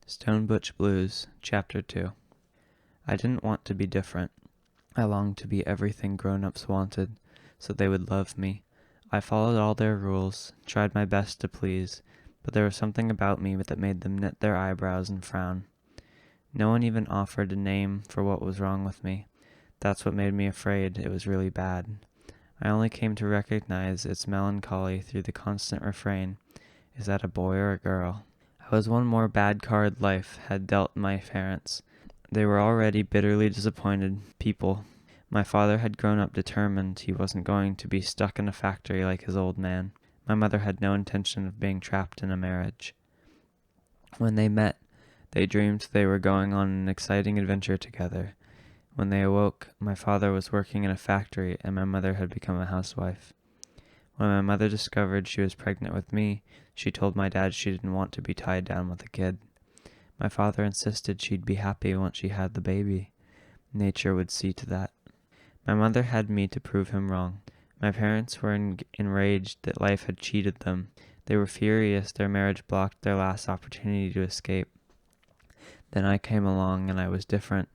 Stone Butch Blues, Chapter 2. I didn't want to be different. I longed to be everything grown-ups wanted, so they would love me. I followed all their rules, tried my best to please, but there was something about me that made them knit their eyebrows and frown. No one even offered a name for what was wrong with me. That's what made me afraid it was really bad. I only came to recognize its melancholy through the constant refrain, "Is that a boy or a girl?" I was one more bad card life had dealt my parents. They were already bitterly disappointed people. My father had grown up determined he wasn't going to be stuck in a factory like his old man. My mother had no intention of being trapped in a marriage. When they met, they dreamed they were going on an exciting adventure together. When they awoke, my father was working in a factory and my mother had become a housewife. When my mother discovered she was pregnant with me, she told my dad she didn't want to be tied down with a kid. My father insisted she'd be happy once she had the baby. Nature would see to that. My mother had me to prove him wrong. My parents were enraged that life had cheated them. They were furious their marriage blocked their last opportunity to escape. Then I came along and I was different.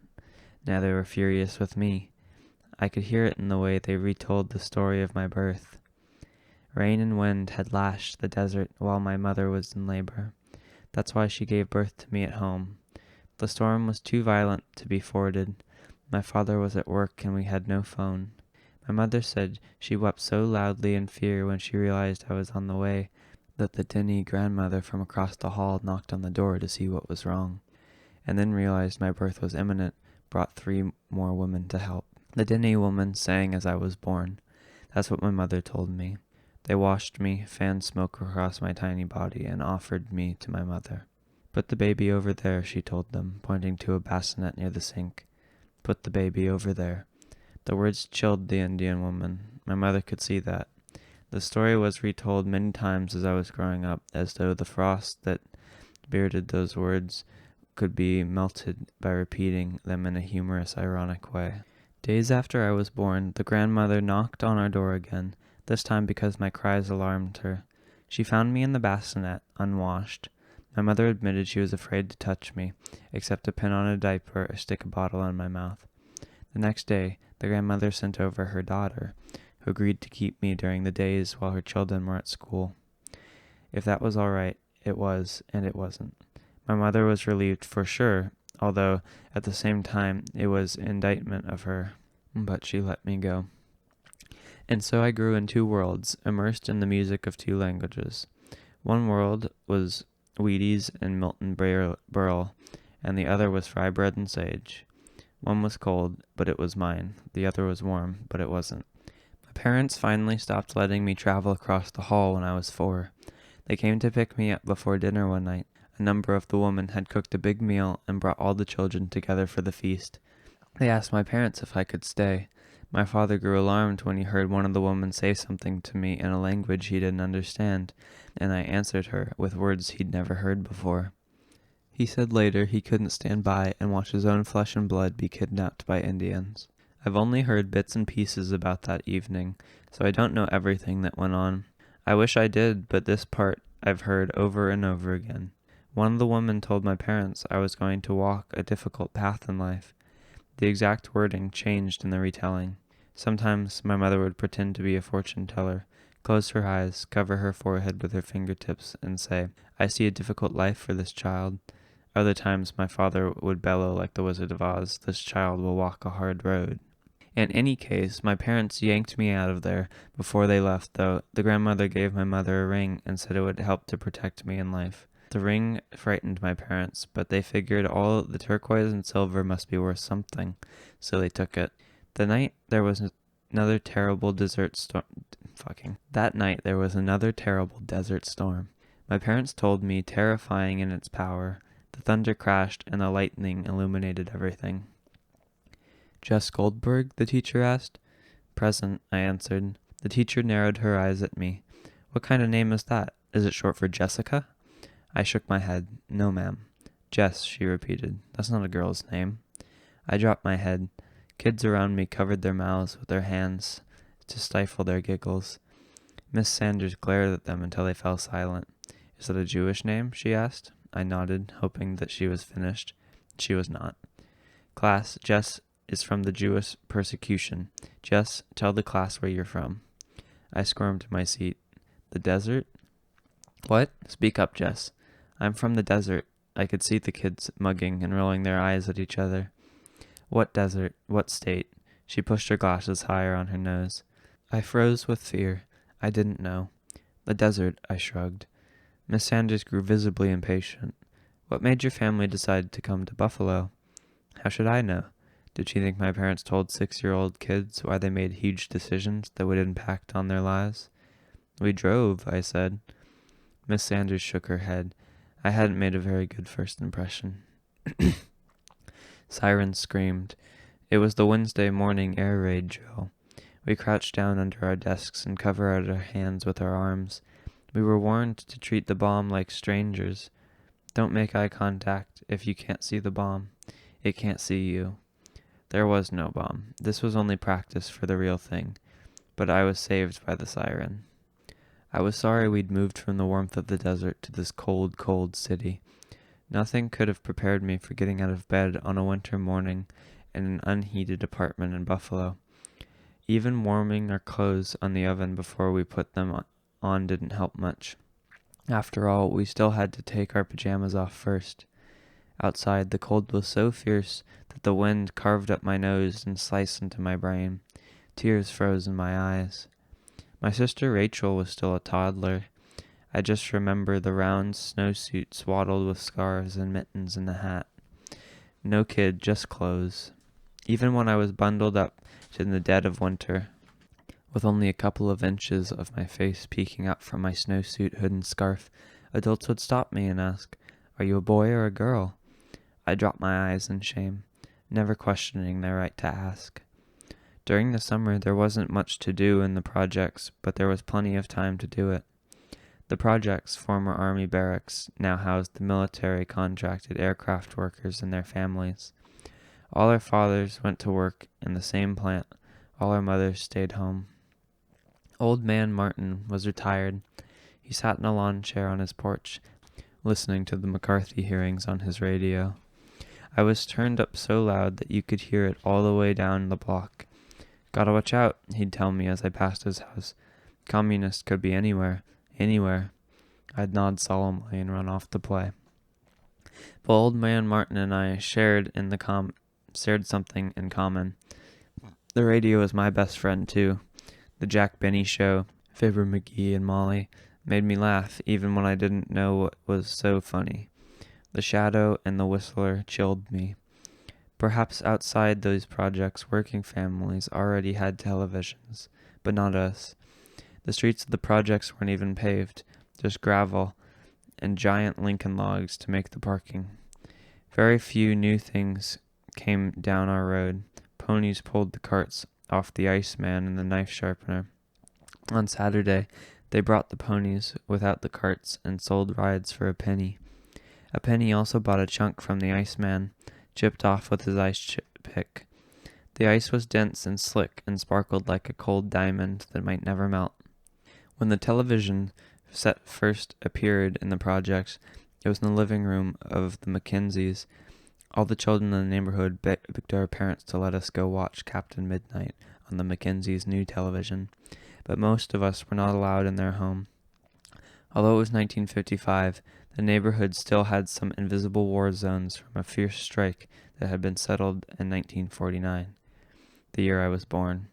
Now they were furious with me. I could hear it in the way they retold the story of my birth. Rain and wind had lashed the desert while my mother was in labor. That's why she gave birth to me at home. The storm was too violent to be forded. My father was at work and we had no phone. My mother said she wept so loudly in fear when she realized I was on the way that the Dinny grandmother from across the hall knocked on the door to see what was wrong, and then realized my birth was imminent, brought 3 more women to help. The Dinny woman sang as I was born. That's what my mother told me. They washed me, fanned smoke across my tiny body, and offered me to my mother. "Put the baby over there," she told them, pointing to a bassinet near the sink. "Put the baby over there." The words chilled the Indian woman. My mother could see that. The story was retold many times as I was growing up, as though the frost that bearded those words could be melted by repeating them in a humorous, ironic way. Days after I was born, the grandmother knocked on our door again, this time because my cries alarmed her. She found me in the bassinet, unwashed. My mother admitted she was afraid to touch me, except to pin on a diaper or stick a bottle in my mouth. The next day, the grandmother sent over her daughter, who agreed to keep me during the days while her children were at school. If that was all right, it was, and it wasn't. My mother was relieved for sure, although at the same time it was indictment of her, but she let me go. And so I grew in 2 worlds, immersed in the music of 2 languages. One world was Wheaties and Milton Berle, and the other was fry bread and sage. One was cold, but it was mine. The other was warm, but it wasn't. My parents finally stopped letting me travel across the hall when I was 4. They came to pick me up before dinner one night. A number of the women had cooked a big meal and brought all the children together for the feast. They asked my parents if I could stay. My father grew alarmed when he heard one of the women say something to me in a language he didn't understand, and I answered her with words he'd never heard before. He said later he couldn't stand by and watch his own flesh and blood be kidnapped by Indians. I've only heard bits and pieces about that evening, so I don't know everything that went on. I wish I did, but this part I've heard over and over again. One of the women told my parents I was going to walk a difficult path in life. The exact wording changed in the retelling. Sometimes my mother would pretend to be a fortune teller, close her eyes, cover her forehead with her fingertips, and say, "I see a difficult life for this child." Other times my father would bellow like the Wizard of Oz, "This child will walk a hard road." In any case, my parents yanked me out of there. Before they left, though, the grandmother gave my mother a ring and said it would help to protect me in life. The ring frightened my parents, but they figured all the turquoise and silver must be worth something, so they took it. That night there was another terrible desert storm. My parents told me terrifying in its power. The thunder crashed and the lightning illuminated everything. "Jess Goldberg?" the teacher asked. "Present," I answered. The teacher narrowed her eyes at me. "What kind of name is that? Is it short for Jessica?" I shook my head. "No, ma'am." "Jess," she repeated. "That's not a girl's name." I dropped my head. Kids around me covered their mouths with their hands to stifle their giggles. Miss Sanders glared at them until they fell silent. "Is that a Jewish name?" she asked. I nodded, hoping that she was finished. She was not. Class, Jess is from the Jewish persecution. Jess, tell the class where you're from. I squirmed in my seat. The desert? What? Speak up, Jess. I'm from the desert. I could see the kids mugging and rolling their eyes at each other. What desert? What state? She pushed her glasses higher on her nose. I froze with fear. I didn't know. The desert, I shrugged. Miss Sanders grew visibly impatient. What made your family decide to come to Buffalo? How should I know? Did she think my parents told 6-year-old kids why they made huge decisions that would impact on their lives? We drove, I said. Miss Sanders shook her head. I hadn't made a very good first impression. Sirens screamed. It was the Wednesday morning air raid drill. We crouched down under our desks and covered our hands with our arms. We were warned to treat the bomb like strangers. Don't make eye contact if you can't see the bomb. It can't see you. There was no bomb. This was only practice for the real thing. But I was saved by the siren. I was sorry we'd moved from the warmth of the desert to this cold, cold city. Nothing could have prepared me for getting out of bed on a winter morning in an unheated apartment in Buffalo. Even warming our clothes on the oven before we put them on didn't help much. After all, we still had to take our pajamas off first. Outside, the cold was so fierce that the wind carved up my nose and sliced into my brain. Tears froze in my eyes. My sister Rachel was still a toddler. I just remember the round snowsuit swaddled with scarves and mittens and a hat. No kid, just clothes. Even when I was bundled up in the dead of winter, with only a couple of inches of my face peeking out from my snowsuit hood and scarf, adults would stop me and ask, "Are you a boy or a girl?" I dropped my eyes in shame, never questioning their right to ask. During the summer, there wasn't much to do in the projects, but there was plenty of time to do it. The projects, former Army barracks, now housed the military contracted aircraft workers and their families. All our fathers went to work in the same plant. All our mothers stayed home. Old man Martin was retired. He sat in a lawn chair on his porch, listening to the McCarthy hearings on his radio. I was turned up so loud that you could hear it all the way down the block. "Gotta watch out," he'd tell me as I passed his house. "Communists could be anywhere, anywhere." I'd nod solemnly and run off to play. But old man Martin and I shared something in common. The radio was my best friend too. The Jack Benny Show, Fibber McGee and Molly, made me laugh even when I didn't know what was so funny. The Shadow and the Whistler chilled me. Perhaps outside those projects, working families already had televisions, but not us. The streets of the projects weren't even paved, just gravel and giant Lincoln logs to make the parking. Very few new things came down our road. Ponies pulled the carts off the Iceman and the knife sharpener. On Saturday, they brought the ponies without the carts and sold rides for a penny. A penny also bought a chunk from the Iceman, chipped off with his ice pick. The ice was dense and slick and sparkled like a cold diamond that might never melt. When the television set first appeared in the projects, it was in the living room of the Mackenzies. All the children in the neighborhood begged our parents to let us go watch Captain Midnight on the Mackenzies' new television, but most of us were not allowed in their home. Although it was 1955, the neighborhood still had some invisible war zones from a fierce strike that had been settled in 1949, the year I was born.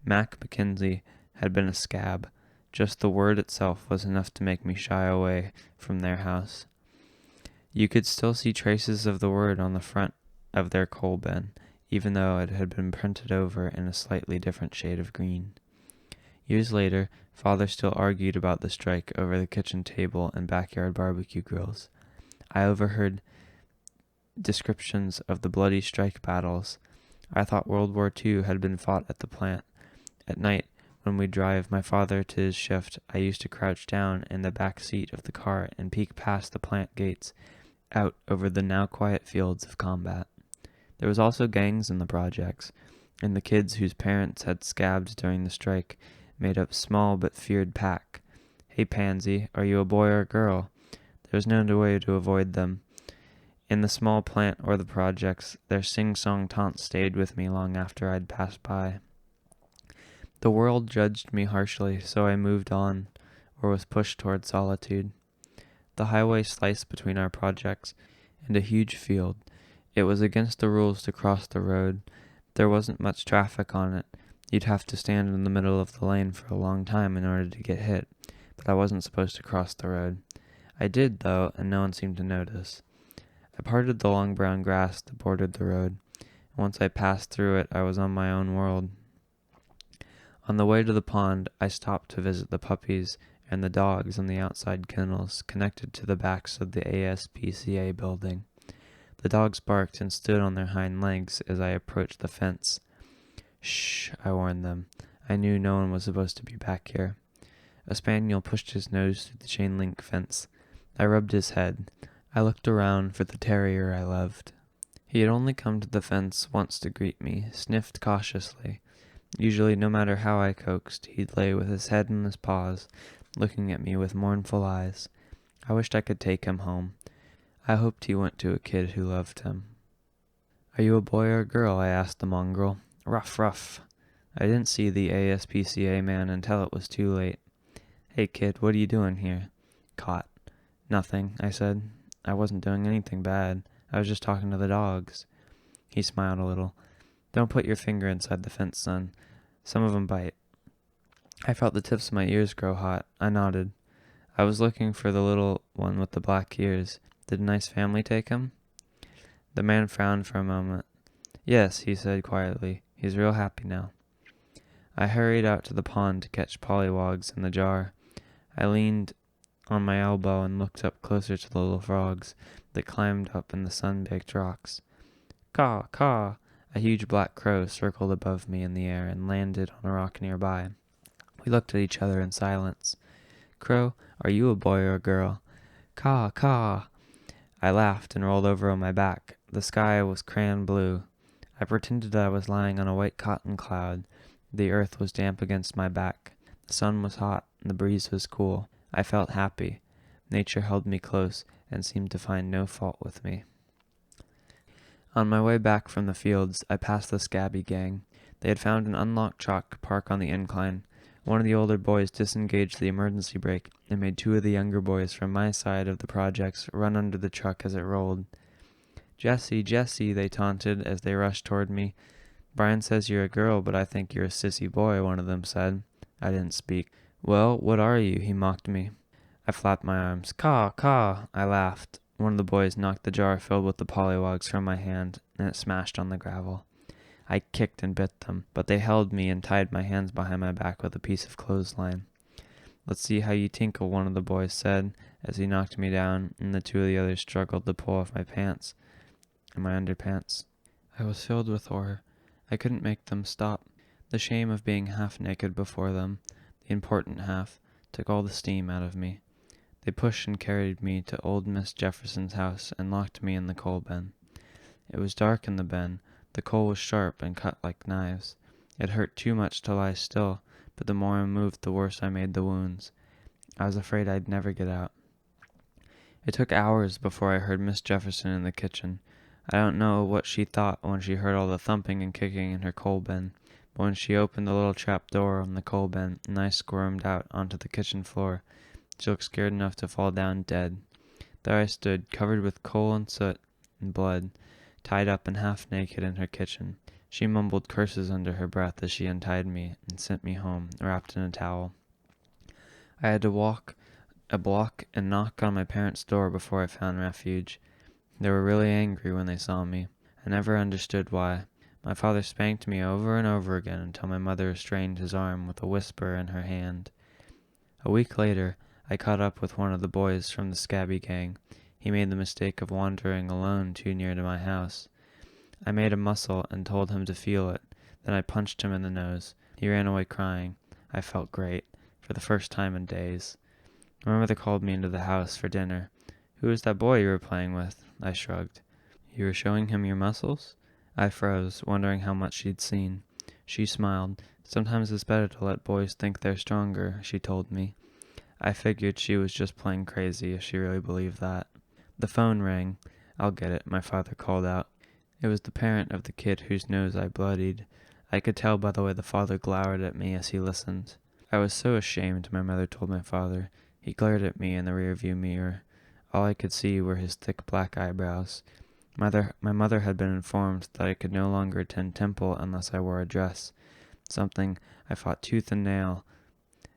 Mac Mackenzie had been a scab. Just the word itself was enough to make me shy away from their house. You could still see traces of the word on the front of their coal bin, even though it had been printed over in a slightly different shade of green. Years later, Father still argued about the strike over the kitchen table and backyard barbecue grills. I overheard descriptions of the bloody strike battles. I thought World War II had been fought at the plant. At night, when we'd drive my father to his shift, I used to crouch down in the back seat of the car and peek past the plant gates, out over the now quiet fields of combat. There was also gangs in the projects, and the kids whose parents had scabbed during the strike made up small but feared pack. "Hey, Pansy, are you a boy or a girl?" There was no way to avoid them. In the small plant or the projects, their sing-song taunts stayed with me long after I'd passed by. The world judged me harshly, so I moved on, or was pushed toward solitude. The highway sliced between our projects and a huge field. It was against the rules to cross the road. There wasn't much traffic on it. You'd have to stand in the middle of the lane for a long time in order to get hit, but I wasn't supposed to cross the road. I did, though, and no one seemed to notice. I parted the long brown grass that bordered the road. Once I passed through it, I was on my own world. On the way to the pond, I stopped to visit the puppies and the dogs in the outside kennels connected to the backs of the ASPCA building. The dogs barked and stood on their hind legs as I approached the fence. "Shh," I warned them. I knew no one was supposed to be back here. A spaniel pushed his nose through the chain-link fence. I rubbed his head. I looked around for the terrier I loved. He had only come to the fence once to greet me, sniffed cautiously. Usually, no matter how I coaxed, he'd lay with his head in his paws, looking at me with mournful eyes. I wished I could take him home. I hoped he went to a kid who loved him. "Are you a boy or a girl?" I asked the mongrel. "Ruff, ruff." I didn't see the ASPCA man until it was too late. "Hey kid, what are you doing here?" "Caught." "Nothing," I said. "I wasn't doing anything bad. I was just talking to the dogs." He smiled a little. "Don't put your finger inside the fence, son. Some of 'em bite." I felt the tips of my ears grow hot. I nodded. "I was looking for the little one with the black ears. Did a nice family take him?" The man frowned for a moment. "Yes," he said quietly. "He's real happy now." I hurried out to the pond to catch pollywogs in the jar. I leaned on my elbow and looked up closer to the little frogs that climbed up in the sun-baked rocks. "Caw, caw!" A huge black crow circled above me in the air and landed on a rock nearby. We looked at each other in silence. "Crow, are you a boy or a girl?" "Caw, caw!" I laughed and rolled over on my back. The sky was crayon blue. I pretended I was lying on a white cotton cloud. The earth was damp against my back. The sun was hot and the breeze was cool. I felt happy. Nature held me close and seemed to find no fault with me. On my way back from the fields, I passed the Scabby gang. They had found an unlocked truck park on the incline. One of the older boys disengaged the emergency brake and made two of the younger boys from my side of the projects run under the truck as it rolled. "Jesse, Jesse," they taunted as they rushed toward me. "Brian says you're a girl, but I think you're a sissy boy," one of them said. I didn't speak. "Well, what are you?" he mocked me. I flapped my arms. "Caw, caw!" I laughed. One of the boys knocked the jar filled with the pollywogs from my hand, and it smashed on the gravel. I kicked and bit them, but they held me and tied my hands behind my back with a piece of clothesline. "Let's see how you tinkle," one of the boys said, as he knocked me down, and the two of the others struggled to pull off my pants and my underpants. I was filled with horror. I couldn't make them stop. The shame of being half naked before them, the important half, took all the steam out of me. They pushed and carried me to old Miss Jefferson's house and locked me in the coal bin. It was dark in the bin. The coal was sharp and cut like knives. It hurt too much to lie still, but the more I moved, the worse I made the wounds. I was afraid I'd never get out. It took hours before I heard Miss Jefferson in the kitchen. I don't know what she thought when she heard all the thumping and kicking in her coal bin, but when she opened the little trap door on the coal bin and I squirmed out onto the kitchen floor, she looked scared enough to fall down dead. There I stood, covered with coal and soot and blood, tied up and half naked in her kitchen. She mumbled curses under her breath as she untied me and sent me home, wrapped in a towel. I had to walk a block and knock on my parents' door before I found refuge. They were really angry when they saw me. I never understood why. My father spanked me over and over again until my mother restrained his arm with a whisper in her hand. A week later, I caught up with one of the boys from the Scabby gang. He made the mistake of wandering alone too near to my house. I made a muscle and told him to feel it. Then I punched him in the nose. He ran away crying. I felt great, for the first time in days. My mother called me into the house for dinner. "Who is that boy you were playing with?" I shrugged. "You were showing him your muscles?" I froze, wondering how much she'd seen. She smiled. "Sometimes it's better to let boys think they're stronger," she told me. I figured she was just plain crazy if she really believed that. The phone rang. "I'll get it," my father called out. It was the parent of the kid whose nose I bloodied. I could tell by the way the father glowered at me as he listened. I was so ashamed, my mother told my father. He glared at me in the rearview mirror. All I could see were his thick black eyebrows. My mother had been informed that I could no longer attend temple unless I wore a dress, something I fought tooth and nail.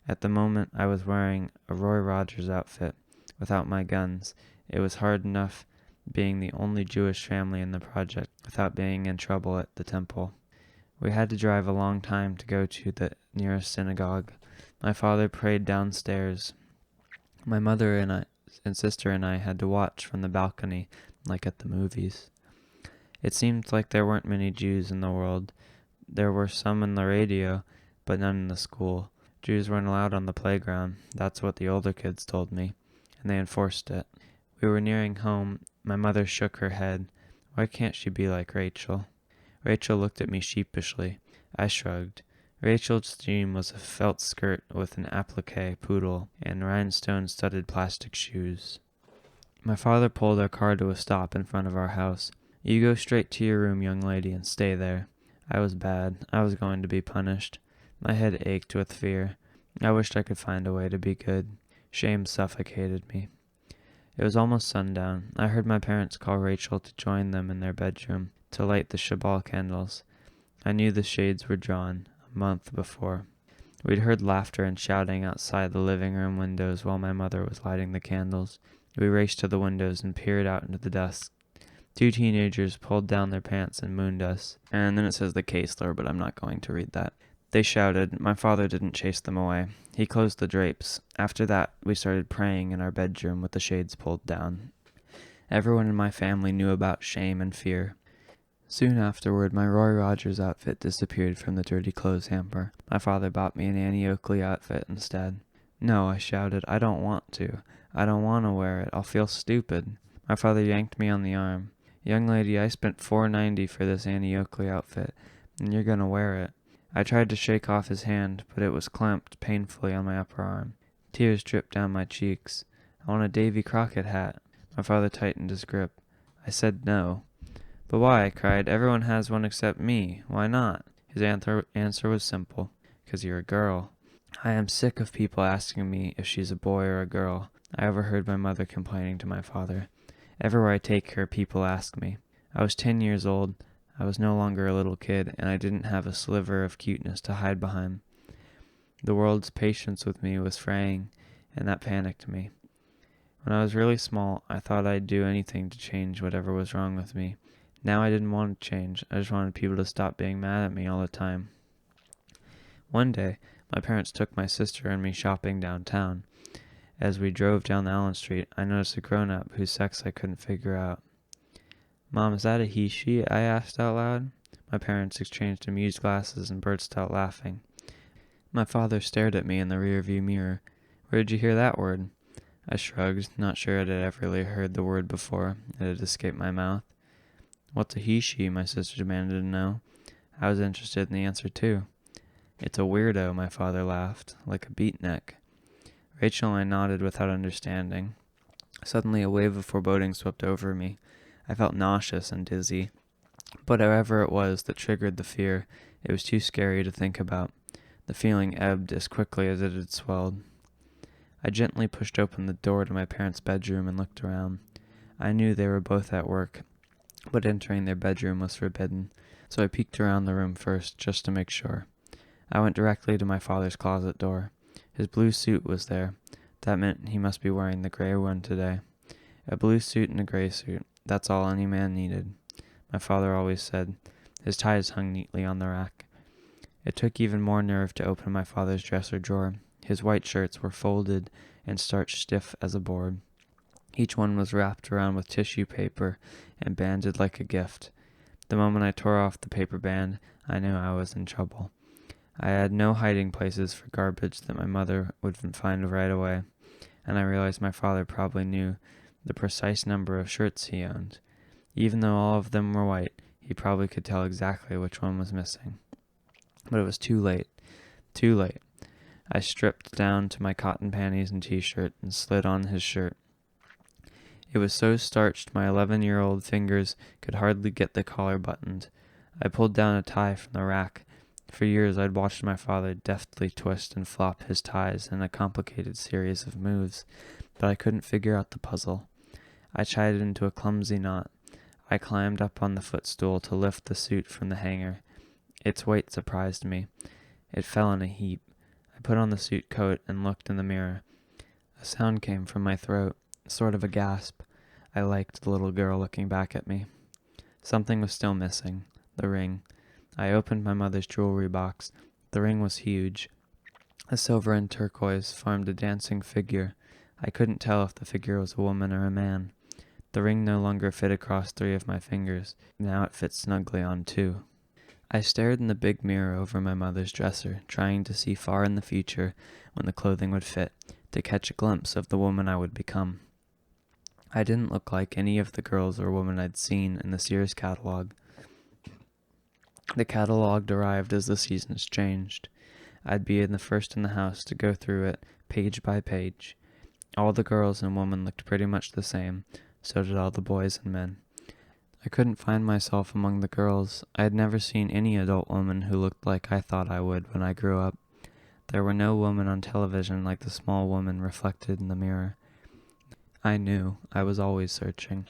At the moment I was wearing a Roy Rogers outfit, without my guns. It was hard enough being the only Jewish family in the project without being in trouble at the temple. We had to drive a long time to go to the nearest synagogue. My father prayed downstairs. My mother and sister and I had to watch from the balcony like at the movies. It seemed like there weren't many Jews in the world. There were some in the radio, but none in the school. Jews weren't allowed on the playground. That's what the older kids told me, and they enforced it. We were nearing home. My mother shook her head. Why can't she be like Rachel? Rachel looked at me sheepishly. I shrugged. Rachel's dream was a felt skirt with an applique poodle and rhinestone-studded plastic shoes. My father pulled our car to a stop in front of our house. "You go straight to your room, young lady, and stay there." I was bad. I was going to be punished. My head ached with fear. I wished I could find a way to be good. Shame suffocated me. It was almost sundown. I heard my parents call Rachel to join them in their bedroom to light the Shabbat candles. I knew the shades were drawn a month before. We'd heard laughter and shouting outside the living room windows while my mother was lighting the candles. We raced to the windows and peered out into the dusk. Two teenagers pulled down their pants and mooned us. And then it says the Kaesler, but I'm not going to read that. They shouted. My father didn't chase them away. He closed the drapes. After that, we started praying in our bedroom with the shades pulled down. Everyone in my family knew about shame and fear. Soon afterward, my Roy Rogers outfit disappeared from the dirty clothes hamper. My father bought me an Annie Oakley outfit instead. "No," I shouted. "I don't want to. I don't want to wear it. I'll feel stupid." My father yanked me on the arm. "Young lady, I spent $4.90 for this Annie Oakley outfit, and you're going to wear it." I tried to shake off his hand, but it was clamped painfully on my upper arm. Tears dripped down my cheeks. "I want a Davy Crockett hat." My father tightened his grip. I said no. "But why?" I cried. "Everyone has one except me. Why not?" His answer was simple. "'Cause you're a girl." I am sick of people asking me if she's a boy or a girl. I overheard my mother complaining to my father. "Everywhere I take her, people ask me." I was 10 years old. I was no longer a little kid, and I didn't have a sliver of cuteness to hide behind. The world's patience with me was fraying, and that panicked me. When I was really small, I thought I'd do anything to change whatever was wrong with me. Now I didn't want to change. I just wanted people to stop being mad at me all the time. One day, my parents took my sister and me shopping downtown. As we drove down Allen Street, I noticed a grown-up whose sex I couldn't figure out. "Mom, is that a he/she?" I asked out loud. My parents exchanged amused glances and burst out laughing. My father stared at me in the rearview mirror. "Where did you hear that word?" I shrugged, not sure I had ever really heard the word before. It had escaped my mouth. "What's a he/she?" my sister demanded to know. I was interested in the answer too. "It's a weirdo," my father laughed, "like a beatnik." Rachel and I nodded without understanding. Suddenly a wave of foreboding swept over me. I felt nauseous and dizzy. But however it was that triggered the fear, it was too scary to think about. The feeling ebbed as quickly as it had swelled. I gently pushed open the door to my parents' bedroom and looked around. I knew they were both at work, but entering their bedroom was forbidden, so I peeked around the room first, just to make sure. I went directly to my father's closet door. His blue suit was there. That meant he must be wearing the gray one today. A blue suit and a gray suit. That's all any man needed, my father always said. His ties hung neatly on the rack. It took even more nerve to open my father's dresser drawer. His white shirts were folded and starched stiff as a board. Each one was wrapped around with tissue paper and banded like a gift. The moment I tore off the paper band, I knew I was in trouble. I had no hiding places for garbage that my mother would find right away, and I realized my father probably knew the precise number of shirts he owned. Even though all of them were white, he probably could tell exactly which one was missing. But it was too late. Too late. I stripped down to my cotton panties and t-shirt and slid on his shirt. It was so starched my 11-year-old fingers could hardly get the collar buttoned. I pulled down a tie from the rack. For years I'd watched my father deftly twist and flop his ties in a complicated series of moves, but I couldn't figure out the puzzle. I tied it into a clumsy knot. I climbed up on the footstool to lift the suit from the hanger. Its weight surprised me. It fell in a heap. I put on the suit coat and looked in the mirror. A sound came from my throat, sort of a gasp. I liked the little girl looking back at me. Something was still missing. The ring. I opened my mother's jewelry box. The ring was huge. The silver and turquoise formed a dancing figure. I couldn't tell if the figure was a woman or a man. The ring no longer fit across 3 of my fingers. Now it fit snugly on 2. I stared in the big mirror over my mother's dresser, trying to see far in the future when the clothing would fit, to catch a glimpse of the woman I would become. I didn't look like any of the girls or women I'd seen in the Sears catalog. The catalog arrived as the seasons changed. I'd be the first in the house to go through it, page by page. All the girls and women looked pretty much the same, so did all the boys and men. I couldn't find myself among the girls. I had never seen any adult woman who looked like I thought I would when I grew up. There were no women on television like the small woman reflected in the mirror. I knew. I was always searching.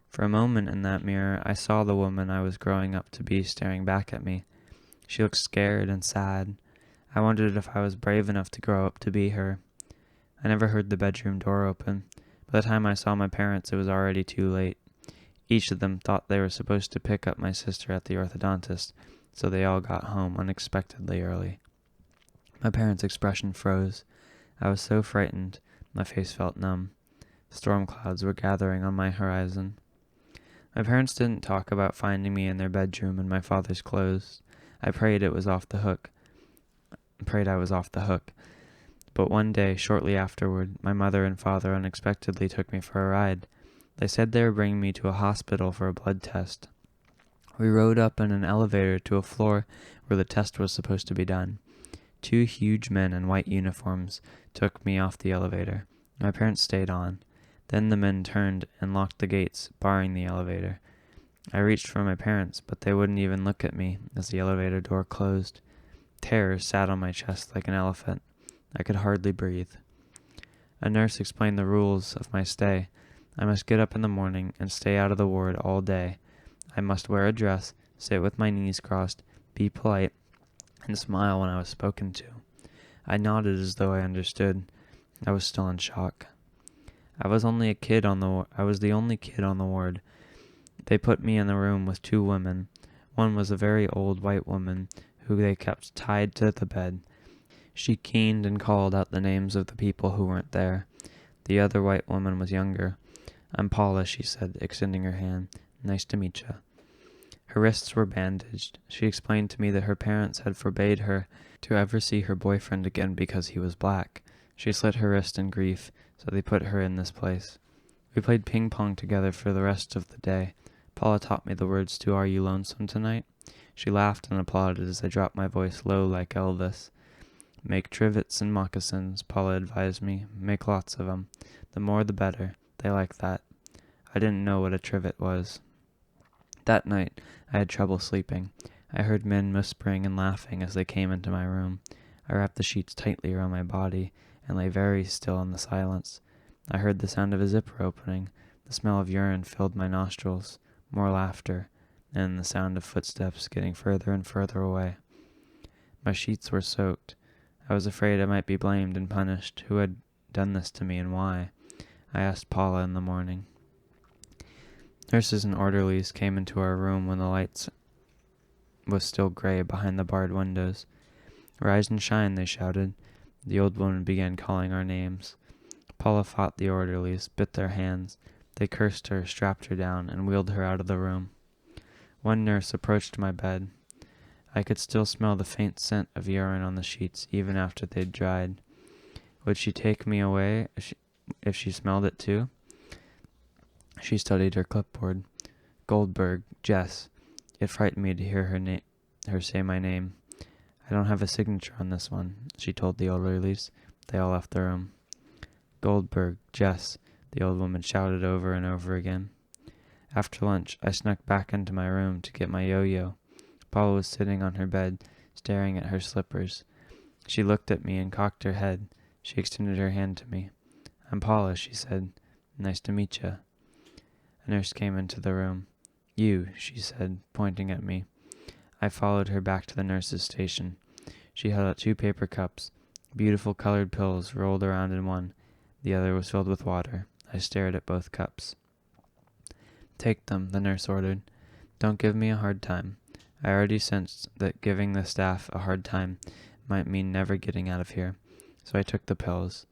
For a moment in that mirror, I saw the woman I was growing up to be staring back at me. She looked scared and sad. I wondered if I was brave enough to grow up to be her. I never heard the bedroom door open. By the time I saw my parents, it was already too late. Each of them thought they were supposed to pick up my sister at the orthodontist, so they all got home unexpectedly early. My parents' expression froze. I was so frightened, my face felt numb. Storm clouds were gathering on my horizon. My parents didn't talk about finding me in their bedroom in my father's clothes. I prayed I was off the hook. But one day, shortly afterward, my mother and father unexpectedly took me for a ride. They said they were bringing me to a hospital for a blood test. We rode up in an elevator to a floor where the test was supposed to be done. 2 huge men in white uniforms took me off the elevator. My parents stayed on. Then the men turned and locked the gates, barring the elevator. I reached for my parents, but they wouldn't even look at me as the elevator door closed. Terror sat on my chest like an elephant. I could hardly breathe. A nurse explained the rules of my stay. I must get up in the morning and stay out of the ward all day. I must wear a dress, sit with my knees crossed, be polite, and smile when I was spoken to. I nodded as though I understood. I was still in shock. I was the only kid on the ward. They put me in the room with 2 women. One was a very old white woman who they kept tied to the bed. She keened and called out the names of the people who weren't there. The other white woman was younger. "I'm Paula," she said, extending her hand. "Nice to meet you." Her wrists were bandaged. She explained to me that her parents had forbade her to ever see her boyfriend again because he was black. She slit her wrist in grief, so they put her in this place. We played ping pong together for the rest of the day. Paula taught me the words to "Are You Lonesome Tonight?" She laughed and applauded as I dropped my voice low like Elvis. "Make trivets and moccasins," Paula advised me. "Make lots of them. The more the better. They like that." I didn't know what a trivet was. That night, I had trouble sleeping. I heard men whispering and laughing as they came into my room. I wrapped the sheets tightly around my body and lay very still in the silence. I heard the sound of a zipper opening. The smell of urine filled my nostrils. More laughter, and the sound of footsteps getting further and further away. My sheets were soaked. I was afraid I might be blamed and punished. Who had done this to me and why? I asked Paula in the morning. Nurses and orderlies came into our room when the lights was still gray behind the barred windows. "Rise and shine," they shouted. The old woman began calling our names. Paula fought the orderlies, bit their hands. They cursed her, strapped her down, and wheeled her out of the room. One nurse approached my bed. I could still smell the faint scent of urine on the sheets, even after they'd dried. Would she take me away if she smelled it too? She studied her clipboard. Goldberg, Jess. It frightened me to hear her say my name. I don't have a signature on this one, she told the orderlies. They all left the room. Goldberg, Jess, the old woman shouted over and over again. After lunch, I snuck back into my room to get my yo-yo. Paula was sitting on her bed, staring at her slippers. She looked at me and cocked her head. She extended her hand to me. "I'm Paula," she said. "Nice to meet you." A nurse came into the room. "You," she said, pointing at me. I followed her back to the nurse's station. She held out 2 paper cups. Beautiful colored pills rolled around in one. The other was filled with water. I stared at both cups. "Take them," the nurse ordered. "Don't give me a hard time." I already sensed that giving the staff a hard time might mean never getting out of here, so I took the pills.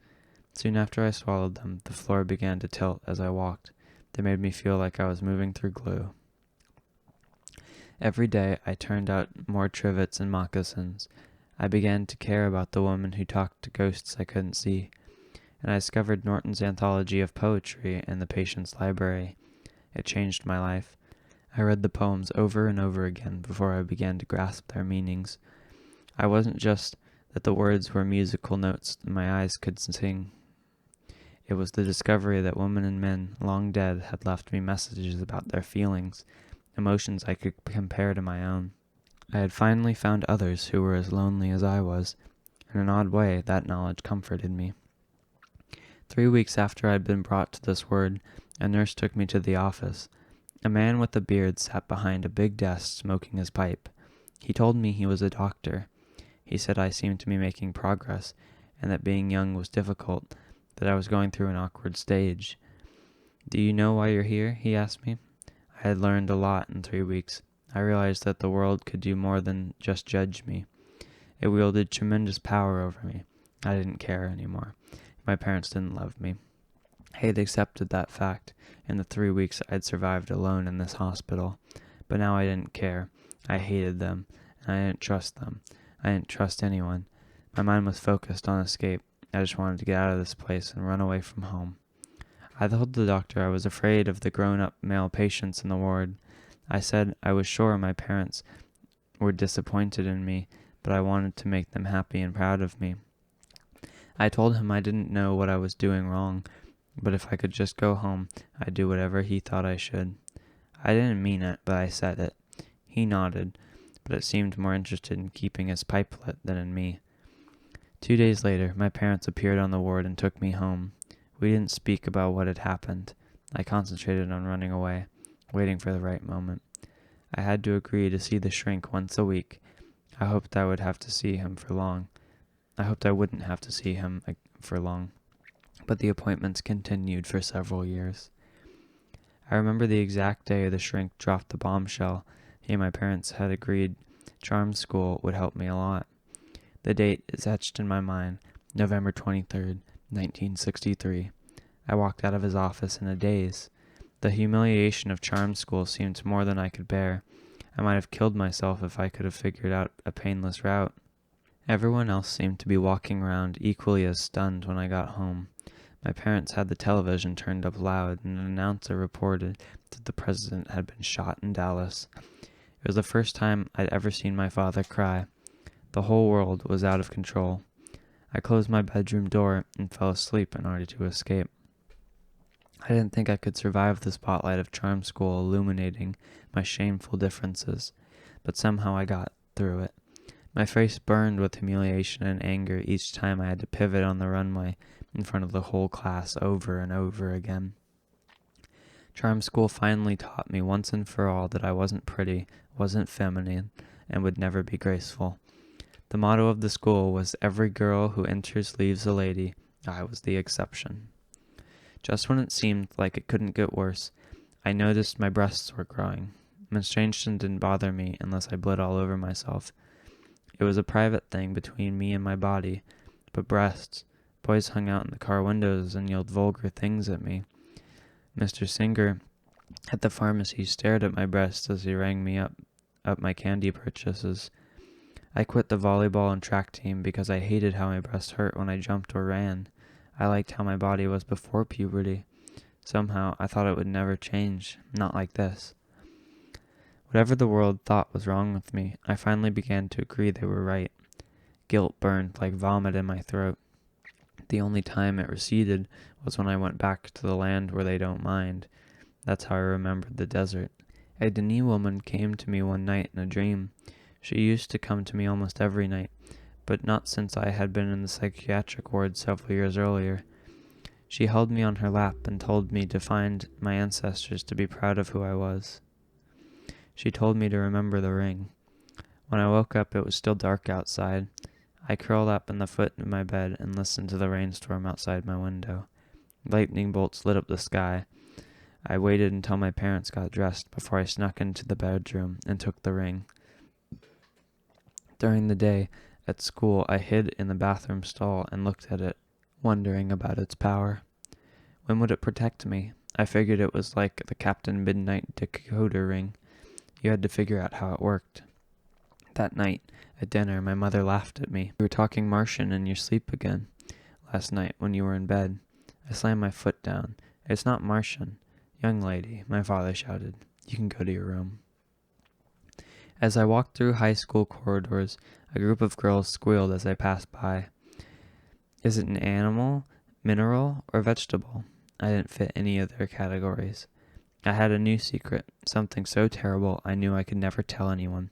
Soon after I swallowed them, the floor began to tilt as I walked. They made me feel like I was moving through glue. Every day I turned out more trivets and moccasins. I began to care about the woman who talked to ghosts I couldn't see, and I discovered Norton's anthology of poetry in the patient's library. It changed my life. I read the poems over and over again before I began to grasp their meanings. I wasn't just that the words were musical notes my eyes could sing. It was the discovery that women and men, long dead, had left me messages about their feelings, emotions I could compare to my own. I had finally found others who were as lonely as I was. In an odd way, that knowledge comforted me. 3 weeks after I had been brought to this word, a nurse took me to the office. A man with a beard sat behind a big desk smoking his pipe. He told me he was a doctor. He said I seemed to be making progress, and that being young was difficult, that I was going through an awkward stage. "Do you know why you're here?" he asked me. I had learned a lot in 3 weeks. I realized that the world could do more than just judge me. It wielded tremendous power over me. I didn't care anymore. My parents didn't love me. I had accepted that fact in the 3 weeks I'd survived alone in this hospital. But now I didn't care. I hated them, and I didn't trust them. I didn't trust anyone. My mind was focused on escape. I just wanted to get out of this place and run away from home. I told the doctor I was afraid of the grown-up male patients in the ward. I said I was sure my parents were disappointed in me, but I wanted to make them happy and proud of me. I told him I didn't know what I was doing wrong, but if I could just go home, I'd do whatever he thought I should. I didn't mean it, but I said it. He nodded, but it seemed more interested in keeping his pipe lit than in me. 2 days later, my parents appeared on the ward and took me home. We didn't speak about what had happened. I concentrated on running away, waiting for the right moment. I had to agree to see the shrink once a week. I hoped I would have to see him for long. I hoped I wouldn't have to see him for long. But the appointments continued for several years. I remember the exact day the shrink dropped the bombshell. He and my parents had agreed charm school would help me a lot. The date is etched in my mind, November 23rd, 1963. I walked out of his office in a daze. The humiliation of charm school seemed more than I could bear. I might have killed myself if I could have figured out a painless route. Everyone else seemed to be walking around equally as stunned when I got home. My parents had the television turned up loud, and an announcer reported that the president had been shot in Dallas. It was the first time I'd ever seen my father cry. The whole world was out of control. I closed my bedroom door and fell asleep in order to escape. I didn't think I could survive the spotlight of charm school illuminating my shameful differences, but somehow I got through it. My face burned with humiliation and anger each time I had to pivot on the runway in front of the whole class over and over again. Charm school finally taught me once and for all that I wasn't pretty, wasn't feminine, and would never be graceful. The motto of the school was, "Every girl who enters leaves a lady." I was the exception. Just when it seemed like it couldn't get worse, I noticed my breasts were growing. Menstruation didn't bother me unless I bled all over myself. It was a private thing between me and my body, but breasts. Boys hung out in the car windows and yelled vulgar things at me. Mr. Singer at the pharmacy stared at my breasts as he rang me up my candy purchases. I quit the volleyball and track team because I hated how my breasts hurt when I jumped or ran. I liked how my body was before puberty. Somehow, I thought it would never change, not like this. Whatever the world thought was wrong with me, I finally began to agree they were right. Guilt burned like vomit in my throat. The only time it receded was when I went back to the land where they don't mind. That's how I remembered the desert. A didnt woman came to me one night in a dream. She used to come to me almost every night, but not since I had been in the psychiatric ward several years earlier. She held me on her lap and told me to find my ancestors, to be proud of who I was. She told me to remember the ring. When I woke up, it was still dark outside. I curled up in the foot of my bed and listened to the rainstorm outside my window. Lightning bolts lit up the sky. I waited until my parents got dressed before I snuck into the bedroom and took the ring. During the day, at school, I hid in the bathroom stall and looked at it, wondering about its power. When would it protect me? I figured it was like the Captain Midnight decoder ring. You had to figure out how it worked. That night, at dinner, my mother laughed at me. You were talking Martian in your sleep again last night when you were in bed. I slammed my foot down. It's not Martian. Young lady, my father shouted. You can go to your room. As I walked through high school corridors, a group of girls squealed as I passed by. Is it an animal, mineral, or vegetable? I didn't fit any of their categories. I had a new secret, something so terrible I knew I could never tell anyone.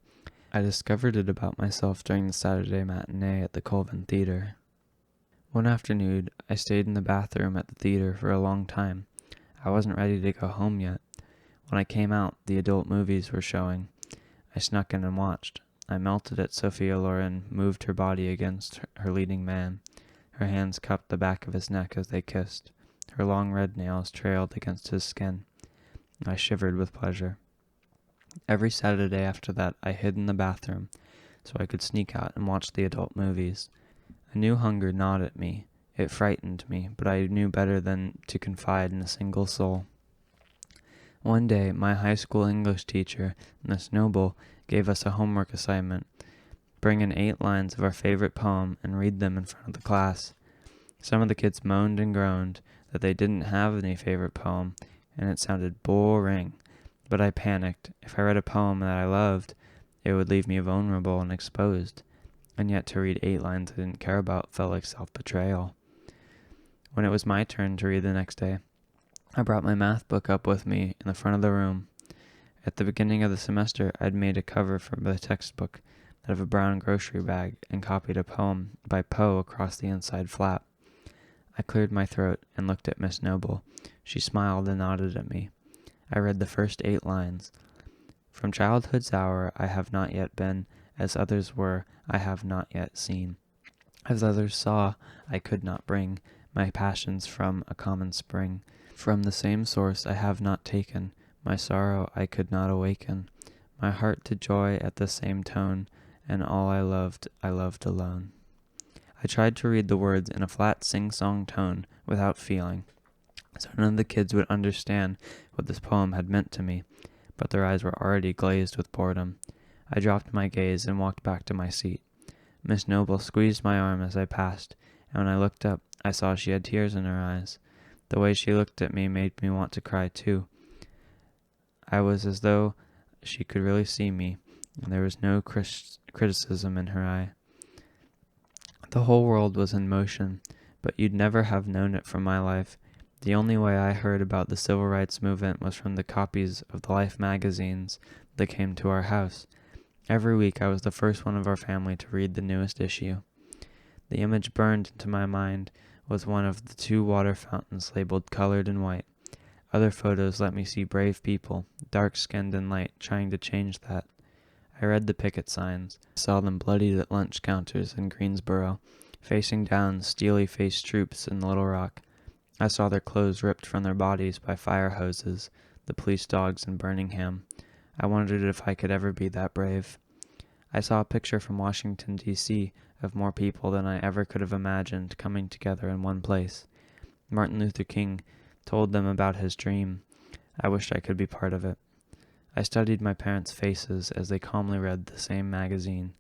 I discovered it about myself during the Saturday matinee at the Colvin Theater. One afternoon, I stayed in the bathroom at the theater for a long time. I wasn't ready to go home yet. When I came out, the adult movies were showing. I snuck in and watched. I melted at Sophia Loren, moved her body against her leading man. Her hands cupped the back of his neck as they kissed. Her long red nails trailed against his skin. I shivered with pleasure. Every Saturday after that, I hid in the bathroom so I could sneak out and watch the adult movies. A new hunger gnawed at me. It frightened me, but I knew better than to confide in a single soul. One day, my high school English teacher, Miss Noble, gave us a homework assignment. Bring in 8 lines of our favorite poem and read them in front of the class. Some of the kids moaned and groaned that they didn't have any favorite poem, and it sounded boring. But I panicked. If I read a poem that I loved, it would leave me vulnerable and exposed. And yet to read 8 lines I didn't care about felt like self-betrayal. When it was my turn to read the next day, I brought my math book up with me in the front of the room. At the beginning of the semester, I'd made a cover for the textbook out of a brown grocery bag and copied a poem by Poe across the inside flap. I cleared my throat and looked at Miss Noble. She smiled and nodded at me. I read the first 8 lines. From childhood's hour I have not yet been, as others were I have not yet seen. As others saw, I could not bring my passions from a common spring. From the same source I have not taken, my sorrow I could not awaken. My heart to joy at the same tone, and all I loved alone. I tried to read the words in a flat sing-song tone without feeling, so none of the kids would understand what this poem had meant to me, but their eyes were already glazed with boredom. I dropped my gaze and walked back to my seat. Miss Noble squeezed my arm as I passed, and when I looked up, I saw she had tears in her eyes. The way she looked at me made me want to cry too. I was as though she could really see me, and there was no criticism in her eye. The whole world was in motion, but you'd never have known it from my life. The only way I heard about the civil rights movement was from the copies of the Life magazines that came to our house. Every week I was the first one of our family to read the newest issue. The image burned into my mind was one of the 2 water fountains labeled colored and white. Other photos let me see brave people, dark-skinned and light, trying to change that. I read the picket signs, saw them bloodied at lunch counters in Greensboro, facing down steely-faced troops in Little Rock. I saw their clothes ripped from their bodies by fire hoses, the police dogs in Birmingham. I wondered if I could ever be that brave. I saw a picture from Washington, D.C. of more people than I ever could have imagined coming together in one place. Martin Luther King told them about his dream. I wished I could be part of it. I studied my parents' faces as they calmly read the same magazine.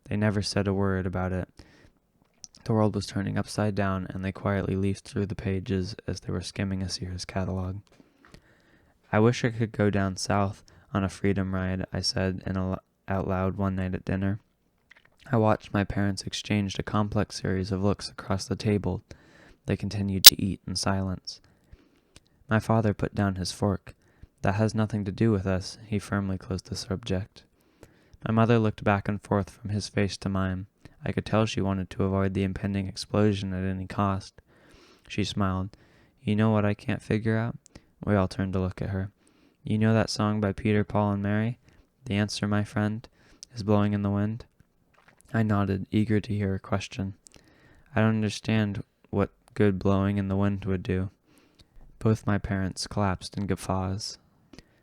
They never said a word about it. The world was turning upside down, and they quietly leafed through the pages as they were skimming a Sears catalog. I wish I could go down south on a freedom ride, I said out loud one night at dinner. I watched my parents exchange a complex series of looks across the table. They continued to eat in silence. My father put down his fork. That has nothing to do with us. He firmly closed the subject. My mother looked back and forth from his face to mine. I could tell she wanted to avoid the impending explosion at any cost. She smiled. You know what I can't figure out? We all turned to look at her. You know that song by Peter, Paul, and Mary? The answer, my friend, is blowing in the wind. I nodded, eager to hear her question. I don't understand what good blowing in the wind would do. Both my parents collapsed in guffaws.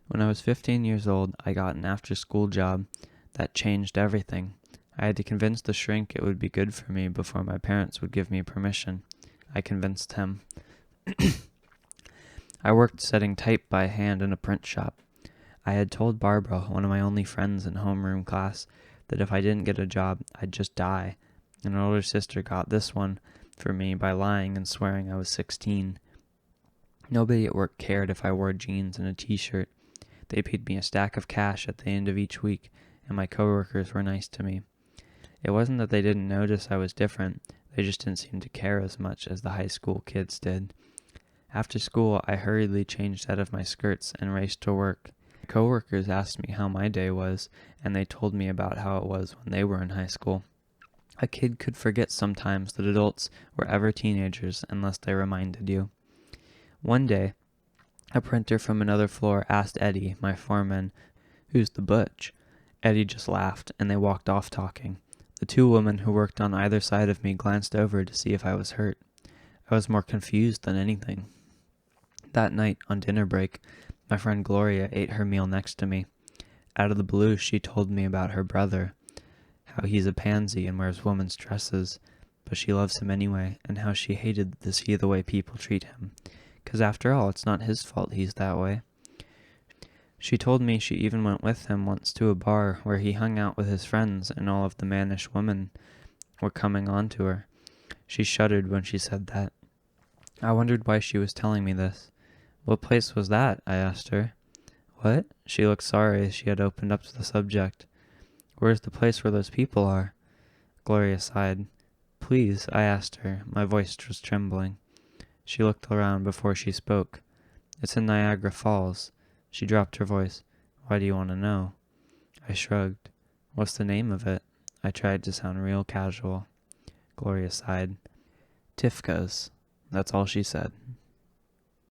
When I was 15 years old, I got an after-school job that changed everything. I had to convince the shrink it would be good for me before my parents would give me permission. I convinced him. I worked setting type by hand in a print shop. I had told Barbara, one of my only friends in homeroom class, that if I didn't get a job, I'd just die. An older sister got this one for me by lying and swearing I was 16. Nobody at work cared if I wore jeans and a t-shirt. They paid me a stack of cash at the end of each week, and my coworkers were nice to me. It wasn't that they didn't notice I was different, they just didn't seem to care as much as the high school kids did. After school, I hurriedly changed out of my skirts and raced to work. My coworkers asked me how my day was, and they told me about how it was when they were in high school. A kid could forget sometimes that adults were ever teenagers unless they reminded you. One day, a printer from another floor asked Eddie, my foreman, "Who's the butch?" Eddie just laughed, and they walked off talking. The two women who worked on either side of me glanced over to see if I was hurt. I was more confused than anything. That night, on dinner break, my friend Gloria ate her meal next to me. Out of the blue, she told me about her brother, how he's a pansy and wears women's dresses, but she loves him anyway, and how she hated to see the way people treat him. 'Cause after all, it's not his fault he's that way. She told me she even went with him once to a bar where he hung out with his friends and all of the mannish women were coming on to her. She shuddered when she said that. I wondered why she was telling me this. What place was that? I asked her. What? She looked sorry as she had opened up to the subject. Where's the place where those people are? Gloria sighed. Please, I asked her. My voice was trembling. She looked around before she spoke. It's in Niagara Falls. She dropped her voice. Why do you want to know? I shrugged. What's the name of it? I tried to sound real casual. Gloria sighed. Tifka's. That's all she said.